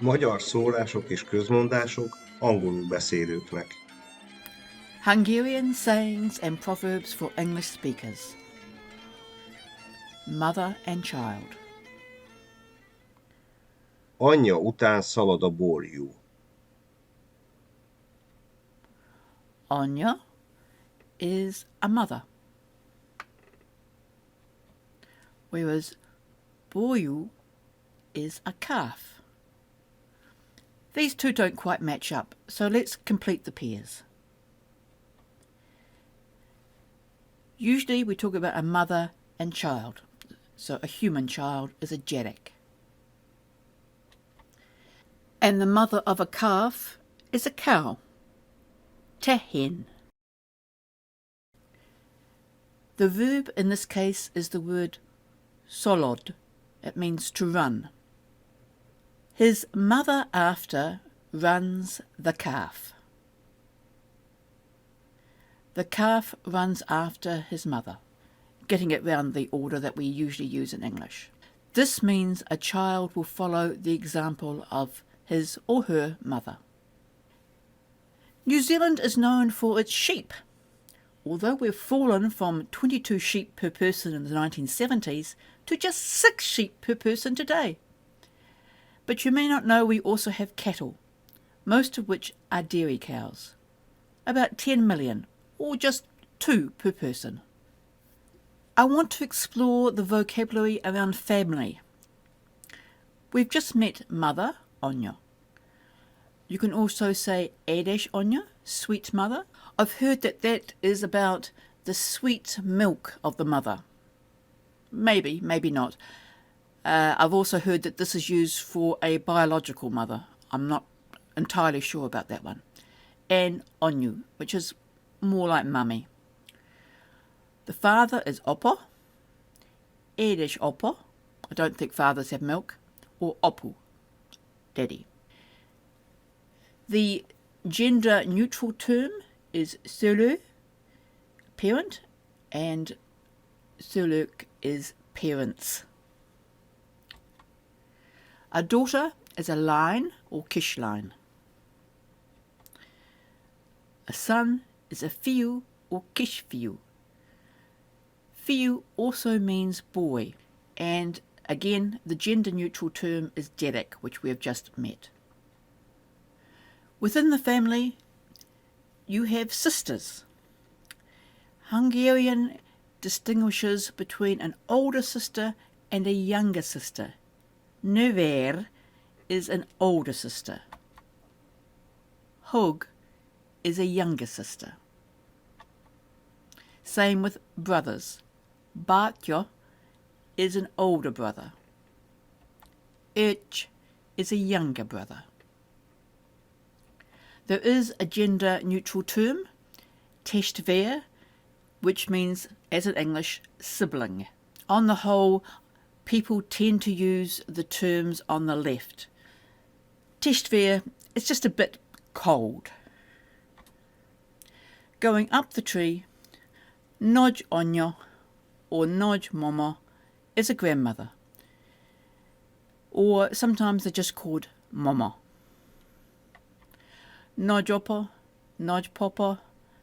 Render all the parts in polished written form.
Magyar szólások és közmondások angolul beszélőknek. Hungarian sayings and proverbs for English speakers. Mother and child. Anyja után szalad a borjú. Anyja is a mother, whereas borjú is a calf. These two don't quite match up, so let's complete the pairs. Usually we talk about a mother and child, so a human child is a jedek. And the mother of a calf is a cow, te hen. The verb in this case is the word szalad. It means to run. His mother after runs the calf. The calf runs after his mother, getting it round the order that we usually use in English. This means a child will follow the example of his or her mother. New Zealand is known for its sheep. Although we've fallen from 22 sheep per person in the 1970s to just 6 sheep per person today. But you may not know we also have cattle, most of which are dairy cows. About 10 million, or just 2 per person. I want to explore the vocabulary around family. We've just met mother, Anyja. You can also say édes Anyja, sweet mother. I've heard that is about the sweet milk of the mother. Maybe, maybe not. I've also heard that this is used for a biological mother. I'm not entirely sure about that one. And onyu, which is more like mummy. The father is opa, édes opa. I don't think fathers have milk. Or opu, daddy. The gender neutral term is szülő, parent, and szülők is parents. A daughter is a lány or kislány. A son is a fiú or kisfiú. Fiú also means boy, and again the gender neutral term is gyerek, which we have just met. Within the family you have sisters. Hungarian distinguishes between an older sister and a younger sister. Nővér is an older sister. Hug is a younger sister. Same with brothers. Bátyja is an older brother. Öcs is a younger brother. There is a gender neutral term, testvér, which means, as in English, sibling. On the whole, people tend to use the terms on the left. Testvér is just a bit cold. Going up the tree, nagy Anyja or nagy mama is a grandmother, or sometimes they're just called mama. Nagy opa, nagy papa,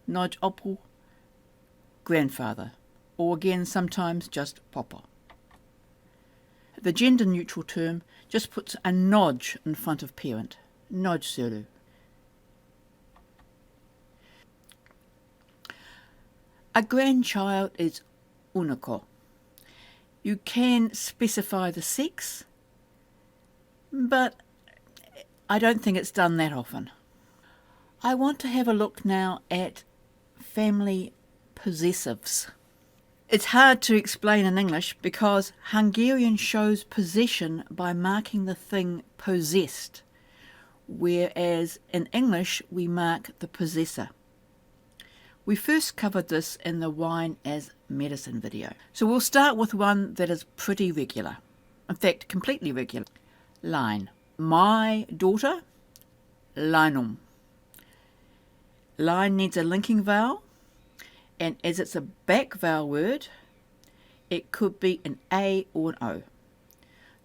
nagy opu, grandfather, or again sometimes just papa. The gender neutral term just puts a nagy in front of parent, nagyszülő. A grandchild is unokó. You can specify the sex, but I don't think it's done that often. I want to have a look now at family possessives. It's hard to explain in English because Hungarian shows possession by marking the thing possessed, whereas in English we mark the possessor. We first covered this in the wine as medicine video. So we'll start with one that is pretty regular. In fact, completely regular. Line. My daughter, lánum. Line needs a linking vowel, and as it's a back vowel word, it could be an A or an O.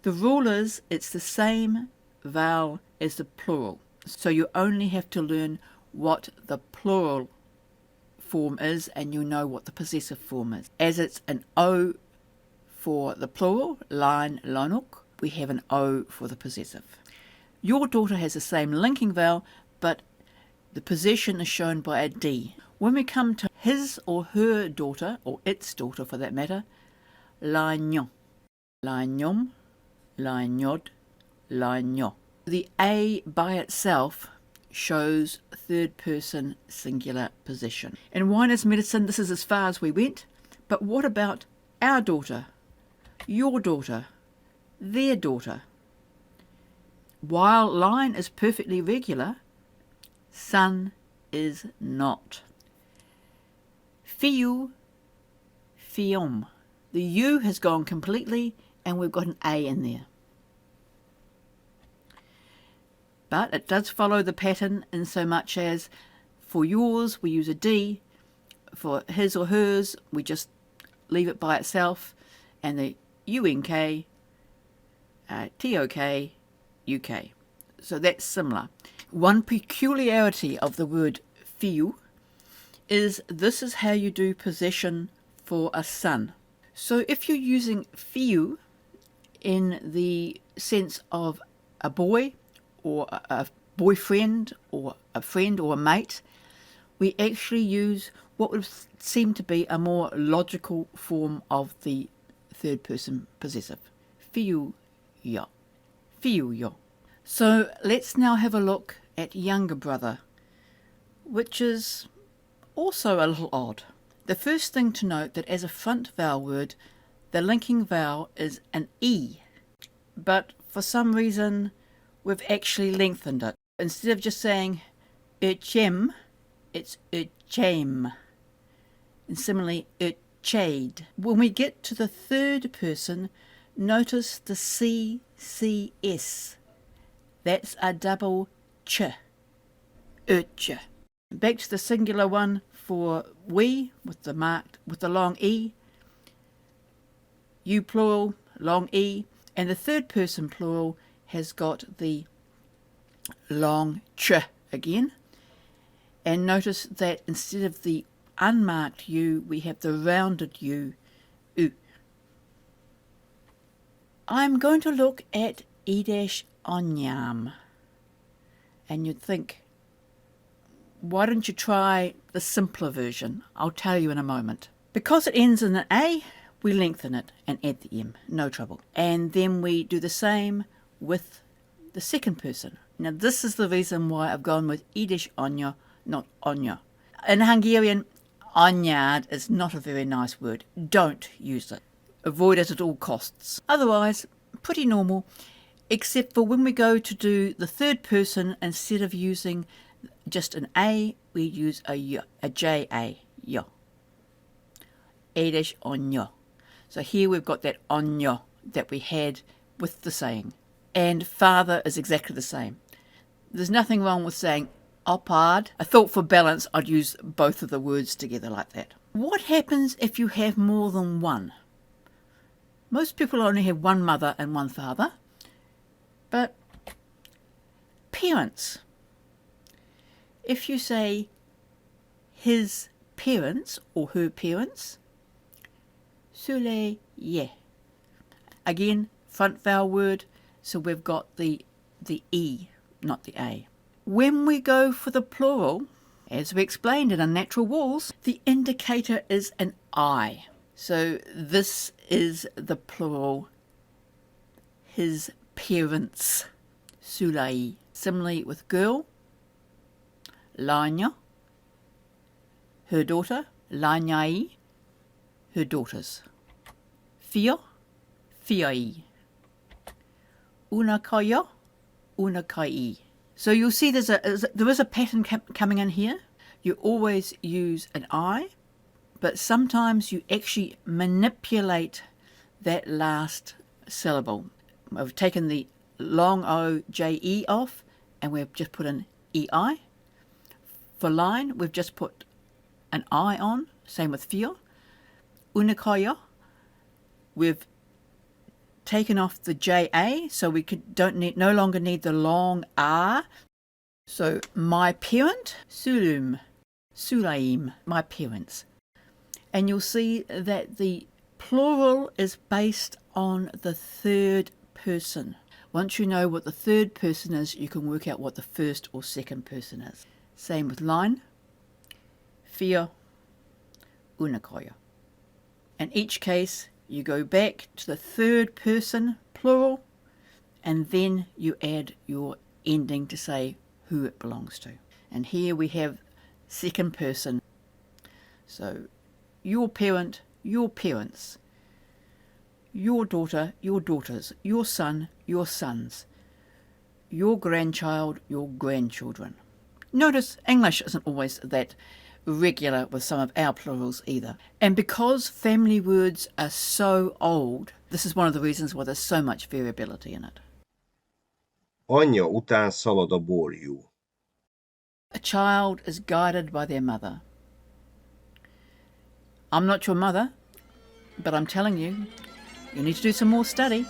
The rule is it's the same vowel is the plural. So you only have to learn what the plural form is and you know what the possessive form is. As it's an O for the plural, lain, lainuk, we have an O for the possessive. Your daughter has the same linking vowel, but the possession is shown by a D. When we come to his or her daughter, or its daughter for that matter, lainyo, lainyom, lainyod, lainyo. The A by itself shows third person singular possession. In Winer's medicine, this is as far as we went, but what about our daughter, your daughter, their daughter? While line is perfectly regular, son is not. Fiu, fiom. The U has gone completely and we've got an A in there. But it does follow the pattern in so much as for yours we use a D, for his or hers we just leave it by itself, and the UNK, TOK, UK. So that's similar. One peculiarity of the word fiu is this is how you do possession for a son. So if you're using fiu in the sense of a boy or a boyfriend or a friend or a mate, we actually use what would seem to be a more logical form of the third person possessive. Fiu ya. Fiu yo. So let's now have a look at younger brother, which is also a little odd. The first thing to note that as a front vowel word, the linking vowel is an E, but for some reason we've actually lengthened it. Instead of just saying urchem, it's urchem. And similarly, urchade. When we get to the third person, notice the CCS. That's a double ch. Urche. Back to the singular one for we with the long E. You plural, long E. And the third person plural has got the long ch again. And notice that instead of the unmarked U, we have the rounded U, U. I'm going to look at onyam. And you'd think, why don't you try the simpler version? I'll tell you in a moment. Because it ends in an A, we lengthen it and add the M, no trouble. And then we do the same with the second person. Now this is the reason why I've gone with onya, not onya. In Hungarian, anyad is not a very nice word. Don't use it. Avoid it at all costs. Otherwise, pretty normal, except for when we go to do the third person, instead of using just an A, we use a Y, a J-A, Y. Onya. So here we've got that onya that we had with the saying. And father is exactly the same. There's nothing wrong with saying opad. I thought for balance I'd use both of the words together like that. What happens if you have more than one? Most people only have one mother and one father. But parents. If you say his parents or her parents, sule ye. Again, front vowel word, so we've got the E, not the A. When we go for the plural, as we explained in Unnatural Walls, the indicator is an I. So this is the plural, his parents, sulai. Similarly with girl, Lanya, her daughter, Lanyai, her daughters. Fia, fiai. Unakaya, unakai. So you'll see there is a pattern coming in here. You always use an I, but sometimes you actually manipulate that last syllable. We've taken the long O, J-E off, and we've just put an E-I. For line, we've just put an I on, same with fia. Unikaya, we've taken off the JA, so we no longer need the long R. So my parent, Sulaim, my parents. And you'll see that the plural is based on the third person. Once you know what the third person is, you can work out what the first or second person is. Same with line. Vier, una koja. In each case, you go back to the third person plural, and then you add your ending to say who it belongs to. And here we have second person. So your parent, your parents, your daughter, your daughters, your son, your sons, your grandchild, your grandchildren. Notice English isn't always that regular with some of our plurals either. And because family words are so old, this is one of the reasons why there's so much variability in it. Anyja után szalad a borjú. A child is guided by their mother. I'm not your mother, but I'm telling you, you need to do some more study.